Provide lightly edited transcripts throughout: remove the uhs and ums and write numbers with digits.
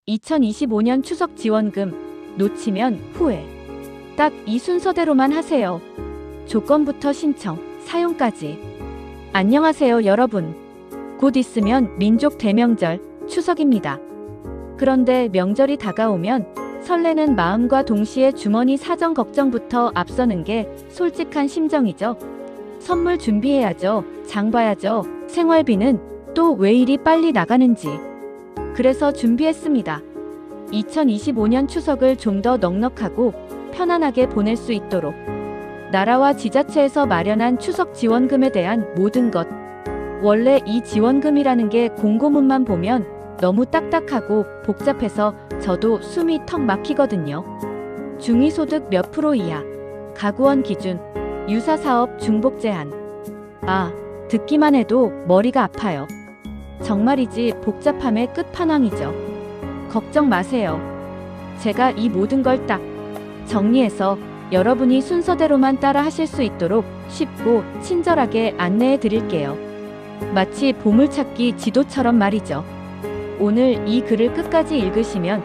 2025년 추석 지원금 놓치면 후회. 딱 이 순서대로만 하세요. 조건부터 신청, 사용까지. 안녕하세요 여러분. 곧 있으면 민족 대명절, 추석입니다. 그런데 명절이 다가오면 설레는 마음과 동시에 주머니 사정 걱정부터 앞서는 게 솔직한 심정이죠. 선물 준비해야죠. 장 봐야죠. 생활비는 또 왜 이리 빨리 나가는지. 그래서 준비했습니다. 2025년 추석을 좀 더 넉넉하고 편안하게 보낼 수 있도록 나라와 지자체에서 마련한 추석 지원금에 대한 모든 것. 원래 이 지원금이라는 게 공고문만 보면 너무 딱딱하고 복잡해서 저도 숨이 턱 막히거든요. 중위소득 몇 프로 이하, 가구원 기준, 유사사업 중복 제한. 듣기만 해도 머리가 아파요. 정말이지 복잡함의 끝판왕이죠. 걱정 마세요. 제가 이 모든 걸 딱 정리해서 여러분이 순서대로만 따라 하실 수 있도록 쉽고 친절하게 안내해 드릴게요. 마치 보물찾기 지도처럼 말이죠. 오늘 이 글을 끝까지 읽으시면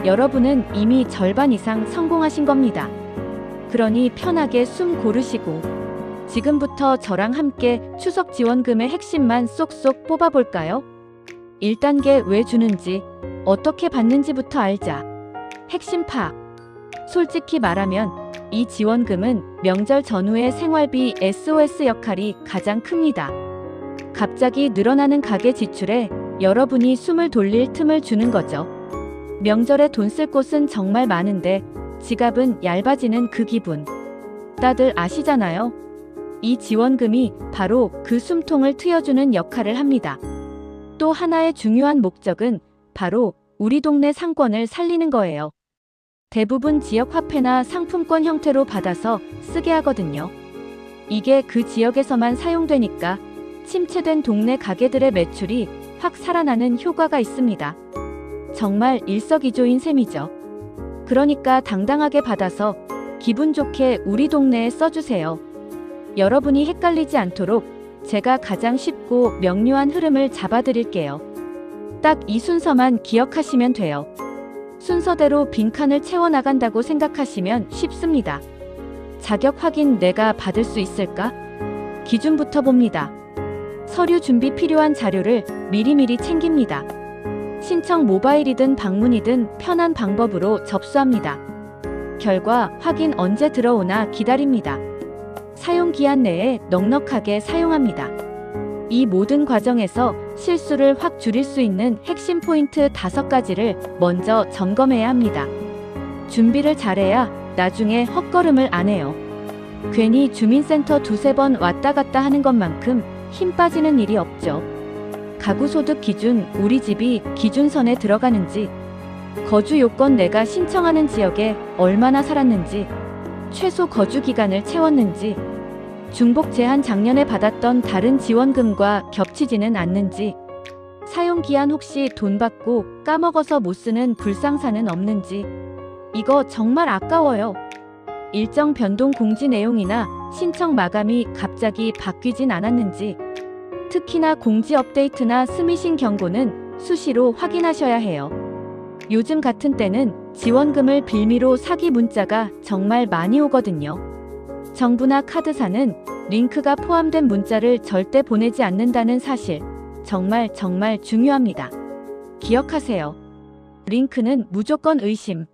여러분은 이미 절반 이상 성공하신 겁니다. 그러니 편하게 숨 고르시고 지금부터 저랑 함께 추석 지원금의 핵심만 쏙쏙 뽑아볼까요? 1단계 왜 주는지, 어떻게 받는지부터 알자. 핵심 파악. 솔직히 말하면 이 지원금은 명절 전후의 생활비 SOS 역할이 가장 큽니다. 갑자기 늘어나는 가계 지출에 여러분이 숨을 돌릴 틈을 주는 거죠. 명절에 돈 쓸 곳은 정말 많은데 지갑은 얇아지는 그 기분. 다들 아시잖아요. 이 지원금이 바로 그 숨통을 트여주는 역할을 합니다. 또 하나의 중요한 목적은 바로 우리 동네 상권을 살리는 거예요. 대부분 지역 화폐나 상품권 형태로 받아서 쓰게 하거든요. 이게 그 지역에서만 사용되니까 침체된 동네 가게들의 매출이 확 살아나는 효과가 있습니다. 정말 일석이조인 셈이죠. 그러니까 당당하게 받아서 기분 좋게 우리 동네에 써주세요. 여러분이 헷갈리지 않도록 제가 가장 쉽고 명료한 흐름을 잡아드릴게요. 딱 이 순서만 기억하시면 돼요. 순서대로 빈칸을 채워나간다고 생각하시면 쉽습니다. 자격 확인 내가 받을 수 있을까? 기준부터 봅니다. 서류 준비 필요한 자료를 미리미리 챙깁니다. 신청 모바일이든 방문이든 편한 방법으로 접수합니다. 결과 확인 언제 들어오나 기다립니다. 사용 기한 내에 넉넉하게 사용합니다. 이 모든 과정에서 실수를 확 줄일 수 있는 핵심 포인트 5가지를 먼저 점검해야 합니다. 준비를 잘해야 나중에 헛걸음을 안 해요. 괜히 주민센터 2-3번 왔다 갔다 하는 것만큼 힘 빠지는 일이 없죠. 가구 소득 기준, 우리 집이 기준선에 들어가는지, 거주 요건 내가 신청하는 지역에 얼마나 살았는지, 최소 거주 기간을 채웠는지, 중복 제한 작년에 받았던 다른 지원금과 겹치지는 않는지, 사용 기한 혹시 돈 받고 까먹어서 못 쓰는 불상사는 없는지. 이거 정말 아까워요. 일정 변동 공지 내용이나 신청 마감이 갑자기 바뀌진 않았는지, 특히나 공지 업데이트나 스미싱 경고는 수시로 확인하셔야 해요. 요즘 같은 때는 지원금을 빌미로 사기 문자가 정말 많이 오거든요. 정부나 카드사는 링크가 포함된 문자를 절대 보내지 않는다는 사실, 정말 중요합니다. 기억하세요. 링크는 무조건 의심.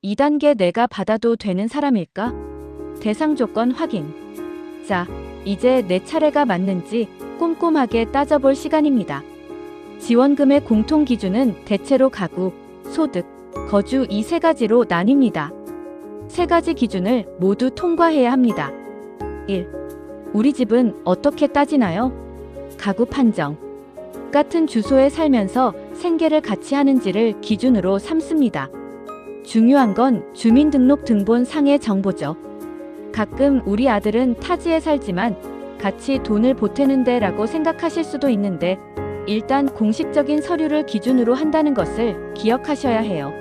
2단계 내가 받아도 되는 사람일까? 대상 조건 확인. 자, 이제 내 차례가 맞는지 꼼꼼하게 따져볼 시간입니다. 지원금의 공통 기준은 대체로 가구, 소득, 거주 이 3가지로 나뉩니다. 3가지 기준을 모두 통과해야 합니다. 1. 우리 집은 어떻게 따지나요? 가구 판정. 같은 주소에 살면서 생계를 같이 하는지를 기준으로 삼습니다. 중요한 건 주민등록등본 상의 정보죠. 가끔 우리 아들은 타지에 살지만 같이 돈을 보태는데 라고 생각하실 수도 있는데 일단 공식적인 서류를 기준으로 한다는 것을 기억하셔야 해요.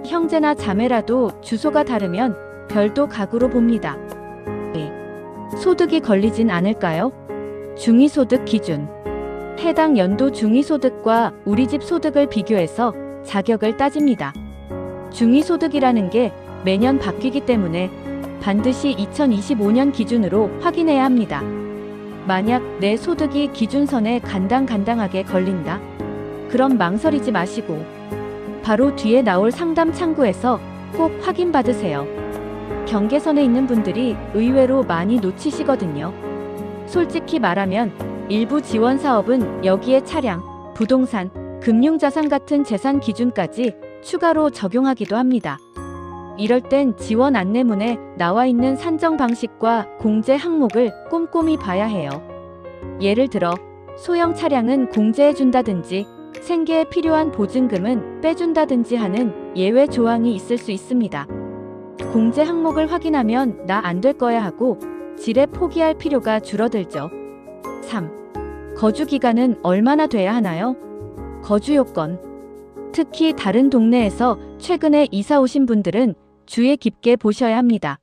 형제나 자매라도 주소가 다르면 별도 가구로 봅니다. 소득이 걸리진 않을까요? 중위소득 기준. 해당 연도 중위소득과 우리 집 소득을 비교해서 자격을 따집니다. 중위소득이라는 게 매년 바뀌기 때문에 반드시 2025년 기준으로 확인해야 합니다. 만약 내 소득이 기준선에 간당간당하게 걸린다? 그럼 망설이지 마시고 바로 뒤에 나올 상담 창구에서 꼭 확인받으세요. 경계선에 있는 분들이 의외로 많이 놓치시거든요. 솔직히 말하면 일부 지원 사업은 여기에 차량, 부동산, 금융자산 같은 재산 기준까지 추가로 적용하기도 합니다. 이럴 땐 지원 안내문에 나와 있는 산정 방식과 공제 항목을 꼼꼼히 봐야 해요. 예를 들어 소형 차량은 공제해준다든지 생계에 필요한 보증금은 빼준다든지 하는 예외 조항이 있을 수 있습니다. 공제 항목을 확인하면 나 안 될 거야 하고 지레 포기할 필요가 줄어들죠. 3. 거주 기간은 얼마나 돼야 하나요? 거주 요건. 특히 다른 동네에서 최근에 이사 오신 분들은 주의 깊게 보셔야 합니다.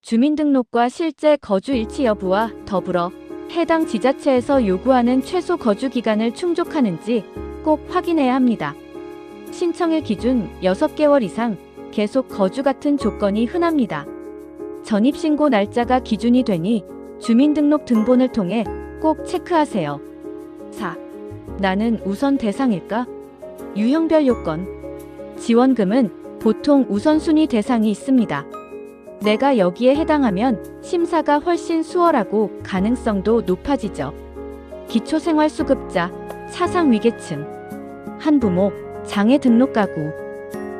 주민등록과 실제 거주 일치 여부와 더불어 해당 지자체에서 요구하는 최소 거주 기간을 충족하는지 꼭 확인해야 합니다. 신청일 기준 6개월 이상 계속 거주 같은 조건이 흔합니다. 전입신고 날짜가 기준이 되니 주민등록 등본을 통해 꼭 체크하세요. 4. 나는 우선 대상일까? 유형별 요건. 지원금은 보통 우선순위 대상이 있습니다. 내가 여기에 해당하면 심사가 훨씬 수월하고 가능성도 높아지죠. 기초생활수급자, 사상위계층, 한부모, 장애 등록 가구.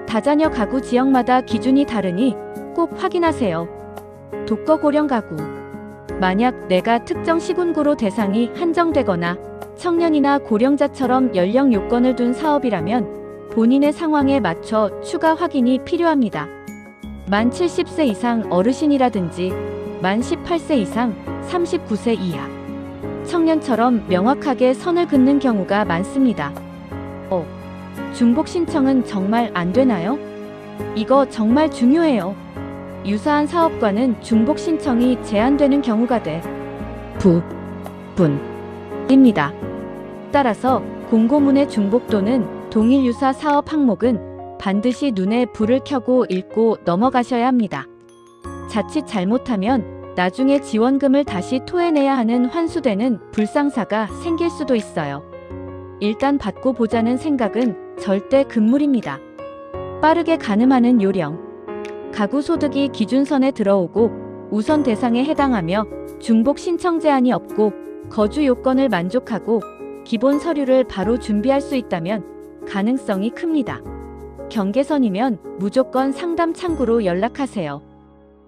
다자녀 가구 지역마다 기준이 다르니 꼭 확인하세요. 독거고령 가구. 만약 내가 특정 시군구로 대상이 한정되거나 청년이나 고령자처럼 연령 요건을 둔 사업이라면 본인의 상황에 맞춰 추가 확인이 필요합니다. 만 70세 이상 어르신이라든지 만 18세 이상 39세 이하 청년처럼 명확하게 선을 긋는 경우가 많습니다. 중복 신청은 정말 안 되나요? 이거 정말 중요해요. 유사한 사업과는 중복 신청이 제한되는 경우가 대부분입니다. 따라서 공고문의 중복 또는 동일 유사 사업 항목은 반드시 눈에 불을 켜고 읽고 넘어가셔야 합니다. 자칫 잘못하면 나중에 지원금을 다시 토해내야 하는 환수되는 불상사가 생길 수도 있어요. 일단 받고 보자는 생각은 절대 금물입니다. 빠르게 가늠하는 요령. 가구 소득이 기준선에 들어오고 우선 대상에 해당하며 중복 신청 제한이 없고 거주 요건을 만족하고 기본 서류를 바로 준비할 수 있다면 가능성이 큽니다. 경계선이면 무조건 상담 창구로 연락하세요.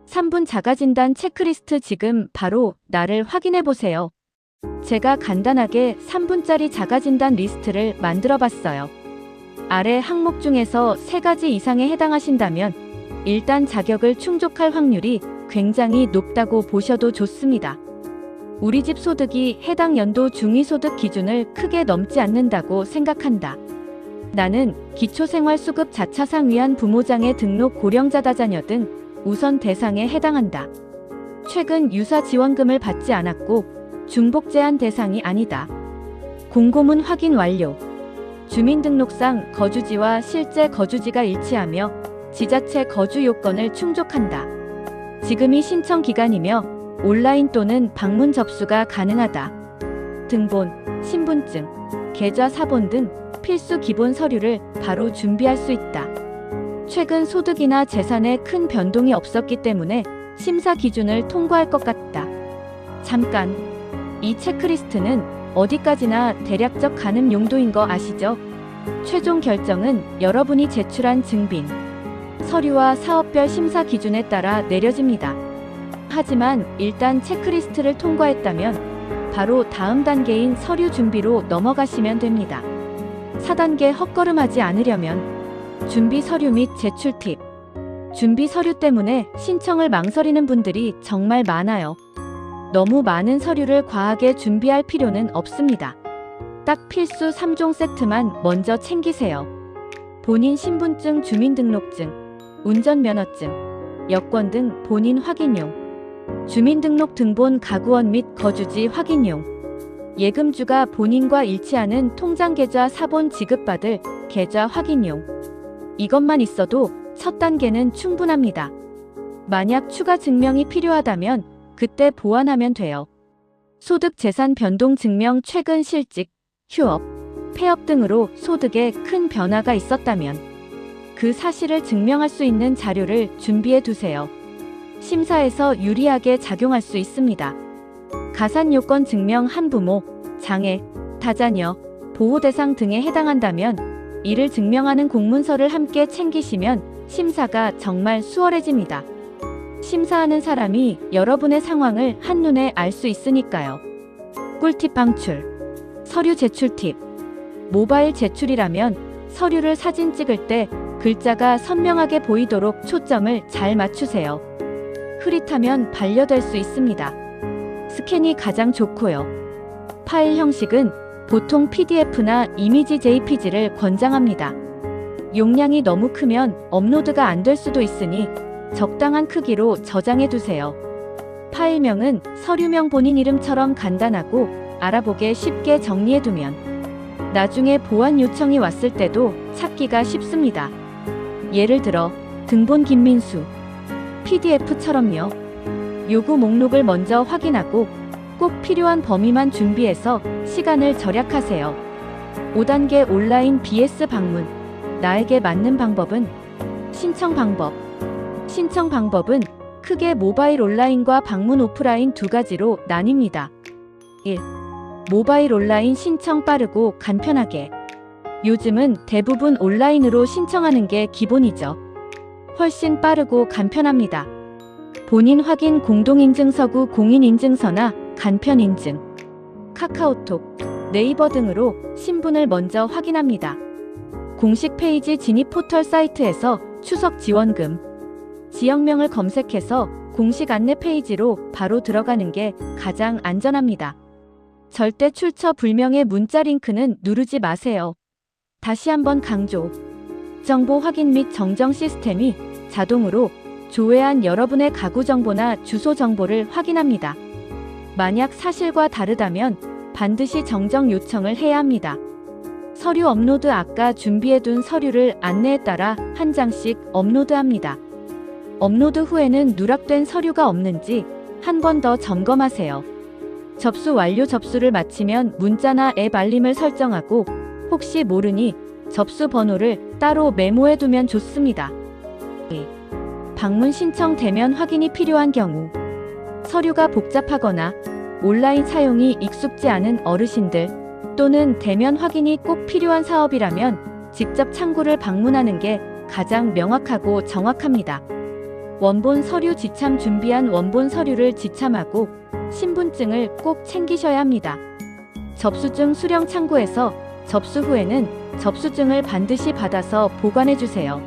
3분 자가진단 체크리스트 지금 바로 나를 확인해보세요. 제가 간단하게 3분짜리 자가진단 리스트를 만들어 봤어요. 아래 항목 중에서 3가지 이상에 해당하신다면 일단 자격을 충족할 확률이 굉장히 높다고 보셔도 좋습니다. 우리 집 소득이 해당 연도 중위소득 기준을 크게 넘지 않는다고 생각한다. 나는 기초생활수급 자차상 위안 부모장애 등록 고령자 다자녀 등 우선 대상에 해당한다. 최근 유사 지원금을 받지 않았고 중복 제한 대상이 아니다. 공고문 확인 완료. 주민등록상 거주지와 실제 거주지가 일치하며 지자체 거주 요건을 충족한다. 지금이 신청 기간이며 온라인 또는 방문 접수가 가능하다. 등본, 신분증, 계좌 사본 등 필수 기본 서류를 바로 준비할 수 있다. 최근 소득이나 재산에 큰 변동이 없었기 때문에 심사 기준을 통과할 것 같다. 잠깐, 이 체크리스트는 어디까지나 대략적 가늠 용도인 거 아시죠? 최종 결정은 여러분이 제출한 증빙, 서류와 사업별 심사 기준에 따라 내려집니다. 하지만 일단 체크리스트를 통과했다면 바로 다음 단계인 서류 준비로 넘어가시면 됩니다. 4단계 헛걸음하지 않으려면 준비 서류 및 제출 팁. 준비 서류 때문에 신청을 망설이는 분들이 정말 많아요. 너무 많은 서류를 과하게 준비할 필요는 없습니다. 딱 필수 3종 세트만 먼저 챙기세요. 본인 신분증, 주민등록증, 운전면허증, 여권 등 본인 확인용, 주민등록 등본 가구원 및 거주지 확인용, 예금주가 본인과 일치하는 통장 계좌 사본 지급받을 계좌 확인용. 이것만 있어도 첫 단계는 충분합니다. 만약 추가 증명이 필요하다면 그때 보완하면 돼요. 소득 재산 변동 증명, 최근 실직, 휴업, 폐업 등으로 소득에 큰 변화가 있었다면 그 사실을 증명할 수 있는 자료를 준비해 두세요. 심사에서 유리하게 작용할 수 있습니다. 가산 요건 증명, 한부모, 장애, 다자녀, 보호 대상 등에 해당한다면 이를 증명하는 공문서를 함께 챙기시면 심사가 정말 수월해집니다. 심사하는 사람이 여러분의 상황을 한눈에 알 수 있으니까요. 꿀팁 방출. 서류 제출 팁. 모바일 제출이라면 서류를 사진 찍을 때 글자가 선명하게 보이도록 초점을 잘 맞추세요. 흐릿하면 반려될 수 있습니다. 스캔이 가장 좋고요. 파일 형식은 보통 PDF나 이미지 JPG를 권장합니다. 용량이 너무 크면 업로드가 안 될 수도 있으니 적당한 크기로 저장해 두세요. 파일명은 서류명 본인 이름처럼 간단하고 알아보기 쉽게 정리해 두면 나중에 보완 요청이 왔을 때도 찾기가 쉽습니다. 예를 들어 등본 김민수 PDF처럼요. 요구 목록을 먼저 확인하고 꼭 필요한 범위만 준비해서 시간을 절약하세요. 5단계 온라인 BS 방문. 나에게 맞는 방법은 신청 방법. 신청 방법은 크게 모바일 온라인과 방문 오프라인 두 가지로 나뉩니다. 1. 모바일 온라인 신청 빠르고 간편하게. 요즘은 대부분 온라인으로 신청하는 게 기본이죠. 훨씬 빠르고 간편합니다. 본인 확인 공동인증서구, 공인인증서나 간편인증, 카카오톡, 네이버 등으로 신분을 먼저 확인합니다. 공식 페이지 진입 포털 사이트에서 추석 지원금, 지역명을 검색해서 공식 안내 페이지로 바로 들어가는 게 가장 안전합니다. 절대 출처 불명의 문자 링크는 누르지 마세요. 다시 한번 강조. 정보 확인 및 정정 시스템이 자동으로 조회한 여러분의 가구 정보나 주소 정보를 확인합니다. 만약 사실과 다르다면 반드시 정정 요청을 해야 합니다. 서류 업로드. 아까 준비해둔 서류를 안내에 따라 한 장씩 업로드합니다. 업로드 후에는 누락된 서류가 없는지 한 번 더 점검하세요. 접수 완료. 접수를 마치면 문자나 앱 알림을 설정하고 혹시 모르니 접수 번호를 따로 메모해두면 좋습니다. 방문 신청 대면 확인이 필요한 경우, 서류가 복잡하거나 온라인 사용이 익숙지 않은 어르신들 또는 대면 확인이 꼭 필요한 사업이라면 직접 창구를 방문하는 게 가장 명확하고 정확합니다. 원본 서류 지참. 준비한 원본 서류를 지참하고 신분증을 꼭 챙기셔야 합니다. 접수증 수령 창구에서 접수 후에는 접수증을 반드시 받아서 보관해 주세요.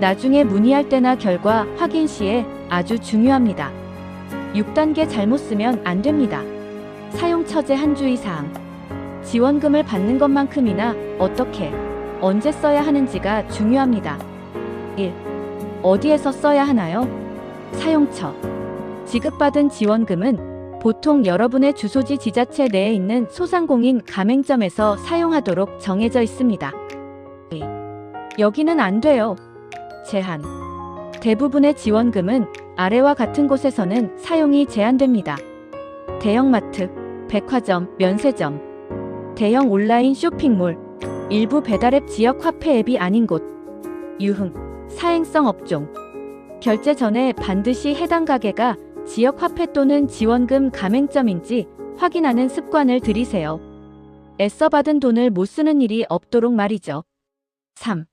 나중에 문의할 때나 결과 확인 시에 아주 중요합니다. 6단계 잘못 쓰면 안 됩니다. 사용 처제. 한 주의사항. 지원금을 받는 것만큼이나 어떻게, 언제 써야 하는지가 중요합니다. 1. 어디에서 써야 하나요? 사용처. 지급받은 지원금은 보통 여러분의 주소지 지자체 내에 있는 소상공인 가맹점에서 사용하도록 정해져 있습니다. 여기는 안 돼요. 제한. 대부분의 지원금은 아래와 같은 곳에서는 사용이 제한됩니다. 대형마트, 백화점, 면세점, 대형 온라인 쇼핑몰, 일부 배달앱, 지역 화폐 앱이 아닌 곳, 유흥, 사행성 업종. 결제 전에 반드시 해당 가게가 지역 화폐 또는 지원금 가맹점인지 확인하는 습관을 들이세요. 애써 받은 돈을 못 쓰는 일이 없도록 말이죠. 3.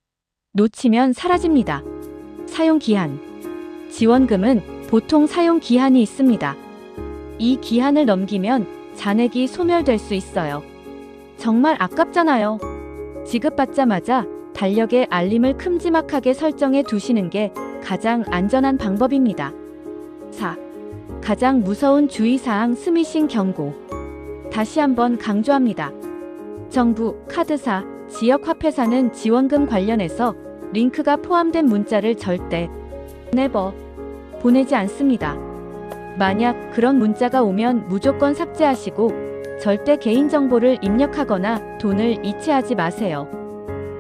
놓치면 사라집니다. 사용 기한. 지원금은 보통 사용 기한이 있습니다. 이 기한을 넘기면 잔액이 소멸될 수 있어요. 정말 아깝잖아요. 지급받자마자 달력에 알림을 큼지막하게 설정해 두시는 게 가장 안전한 방법입니다. 4. 가장 무서운 주의사항. 스미싱 경고. 다시 한번 강조합니다. 정부, 카드사, 지역화폐사는 지원금 관련해서 링크가 포함된 문자를 절대 never 보내지 않습니다. 만약 그런 문자가 오면 무조건 삭제하시고 절대 개인정보를 입력하거나 돈을 이체하지 마세요.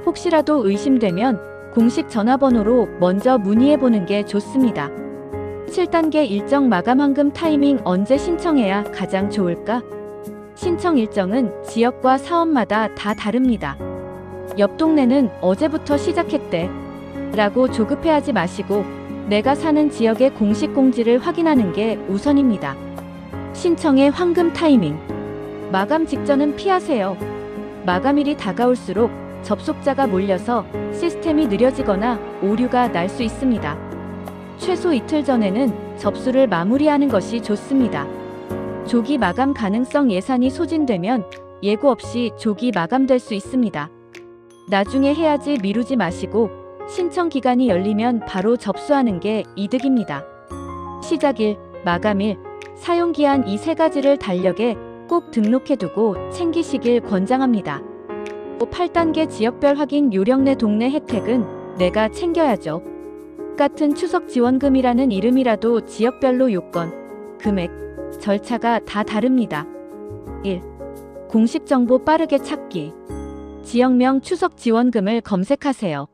혹시라도 의심되면 공식 전화번호로 먼저 문의해보는 게 좋습니다. 7단계 일정 마감 환급 타이밍 언제 신청해야 가장 좋을까? 신청 일정은 지역과 사업마다 다 다릅니다. 옆 동네는 어제부터 시작했대 라고 조급해하지 마시고 내가 사는 지역의 공식 공지를 확인하는 게 우선입니다. 신청의 환급 타이밍. 마감 직전은 피하세요. 마감일이 다가올수록 접속자가 몰려서 시스템이 느려지거나 오류가 날 수 있습니다. 최소 이틀 전에는 접수를 마무리하는 것이 좋습니다. 조기 마감 가능성 예산이 소진되면 예고 없이 조기 마감될 수 있습니다. 나중에 해야지 미루지 마시고 신청 기간이 열리면 바로 접수하는 게 이득입니다. 시작일, 마감일, 사용기한 이 세 가지를 달력에 꼭 등록해두고 챙기시길 권장합니다. 8단계 지역별 확인 요령 내 동네 혜택은 내가 챙겨야죠. 같은 추석 지원금이라는 이름이라도 지역별로 요건, 금액, 절차가 다 다릅니다. 1. 공식 정보 빠르게 찾기. 지역명 추석 지원금을 검색하세요.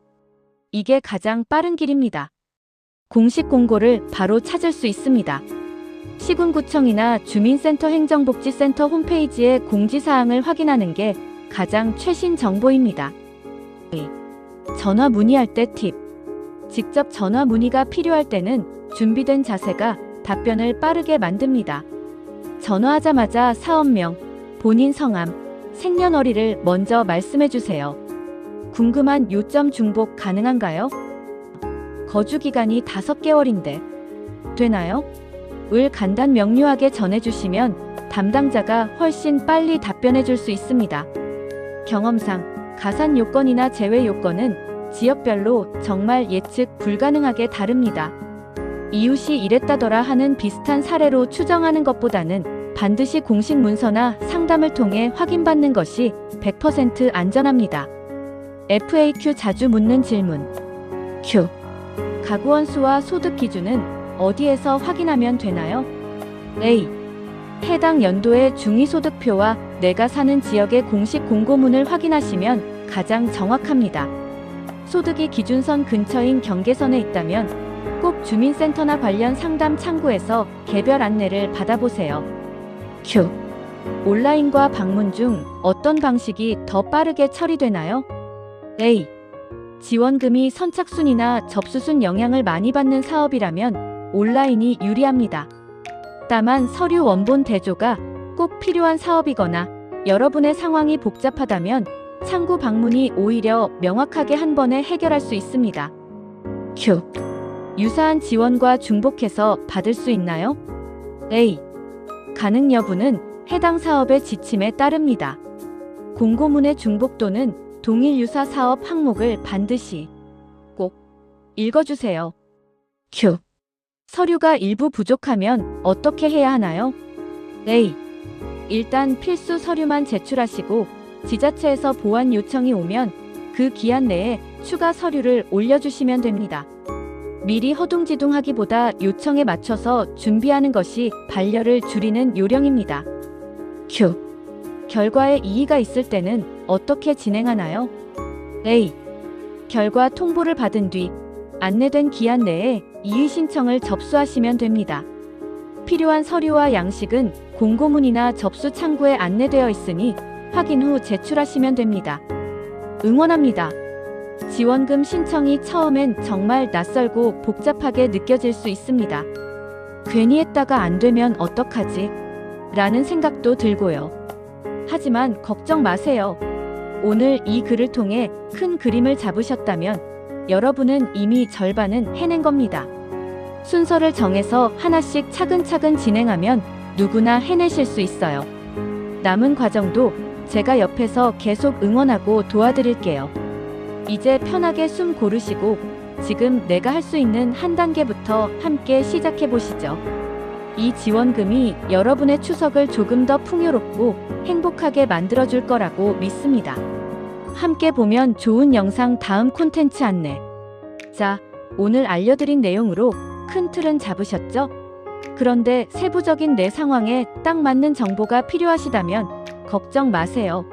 이게 가장 빠른 길입니다. 공식 공고를 바로 찾을 수 있습니다. 시군구청이나 주민센터 행정복지센터 홈페이지의 공지사항을 확인하는 게 가장 최신 정보입니다. 2. 전화 문의할 때 팁. 직접 전화 문의가 필요할 때는 준비된 자세가 답변을 빠르게 만듭니다. 전화하자마자 사업명, 본인 성함, 생년월일을 먼저 말씀해주세요. 궁금한 요점 중복 가능한가요? 거주기간이 5개월인데 되나요? 을 간단 명료하게 전해주시면 담당자가 훨씬 빨리 답변해줄 수 있습니다. 경험상 가산 요건이나 제외 요건은 지역별로 정말 예측 불가능하게 다릅니다. 이웃이 이랬다더라 하는 비슷한 사례로 추정하는 것보다는 반드시 공식 문서나 상담을 통해 확인받는 것이 100% 안전합니다. FAQ 자주 묻는 질문. Q. 가구원 수와 소득 기준은 어디에서 확인하면 되나요? A. 해당 연도의 중위소득표와 내가 사는 지역의 공식 공고문을 확인하시면 가장 정확합니다. 소득이 기준선 근처인 경계선에 있다면 꼭 주민센터나 관련 상담 창구에서 개별 안내를 받아보세요. Q. 온라인과 방문 중 어떤 방식이 더 빠르게 처리되나요? A. 지원금이 선착순이나 접수순 영향을 많이 받는 사업이라면 온라인이 유리합니다. 다만 서류 원본 대조가 꼭 필요한 사업이거나 여러분의 상황이 복잡하다면 창구 방문이 오히려 명확하게 한 번에 해결할 수 있습니다. Q. 유사한 지원과 중복해서 받을 수 있나요? A. 가능 여부는 해당 사업의 지침에 따릅니다. 공고문의 중복 또는 동일 유사 사업 항목을 반드시 꼭 읽어주세요. Q. 서류가 일부 부족하면 어떻게 해야 하나요? A. 일단 필수 서류만 제출하시고 지자체에서 보완 요청이 오면 그 기한 내에 추가 서류를 올려주시면 됩니다. 미리 허둥지둥하기보다 요청에 맞춰서 준비하는 것이 반려를 줄이는 요령입니다. Q. 결과에 이의가 있을 때는 어떻게 진행하나요? A. 결과 통보를 받은 뒤 안내된 기한 내에 이의 신청을 접수하시면 됩니다. 필요한 서류와 양식은 공고문이나 접수 창구에 안내되어 있으니 확인 후 제출하시면 됩니다. 응원합니다. 지원금 신청이 처음엔 정말 낯설고 복잡하게 느껴질 수 있습니다. 괜히 했다가 안 되면 어떡하지? 라는 생각도 들고요. 하지만 걱정 마세요. 오늘 이 글을 통해 큰 그림을 잡으셨다면 여러분은 이미 절반은 해낸 겁니다. 순서를 정해서 하나씩 차근차근 진행하면 누구나 해내실 수 있어요. 남은 과정도 제가 옆에서 계속 응원하고 도와드릴게요. 이제 편하게 숨 고르시고 지금 내가 할 수 있는 한 단계부터 함께 시작해 보시죠. 이 지원금이 여러분의 추석을 조금 더 풍요롭고 행복하게 만들어줄 거라고 믿습니다. 함께 보면 좋은 영상 다음 콘텐츠 안내. 자, 오늘 알려드린 내용으로 큰 틀은 잡으셨죠? 그런데 세부적인 내 상황에 딱 맞는 정보가 필요하시다면 걱정 마세요.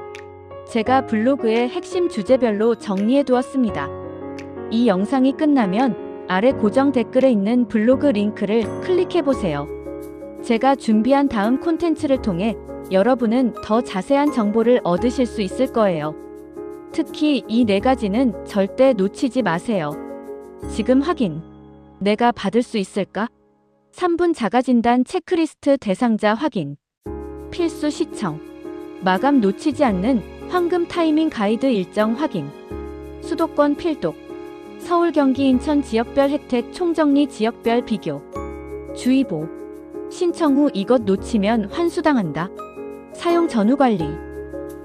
제가 블로그의 핵심 주제별로 정리해 두었습니다. 이 영상이 끝나면 아래 고정 댓글에 있는 블로그 링크를 클릭해 보세요. 제가 준비한 다음 콘텐츠를 통해 여러분은 더 자세한 정보를 얻으실 수 있을 거예요. 특히 이 4가지는 절대 놓치지 마세요. 지금 확인. 내가 받을 수 있을까? 3분 자가진단 체크리스트 대상자 확인. 필수 시청. 마감 놓치지 않는 황금 타이밍 가이드 일정 확인. 수도권 필독. 서울, 경기, 인천 지역별 혜택 총정리 지역별 비교. 주의보. 신청 후 이것 놓치면 환수당한다. 사용 전후 관리.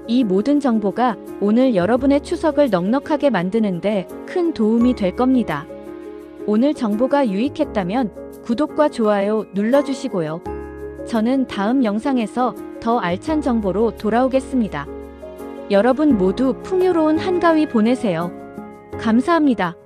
이 모든 정보가 오늘 여러분의 추석을 넉넉하게 만드는데 큰 도움이 될 겁니다. 오늘 정보가 유익했다면 구독과 좋아요 눌러주시고요. 저는 다음 영상에서 더 알찬 정보로 돌아오겠습니다. 여러분 모두 풍요로운 한가위 보내세요. 감사합니다.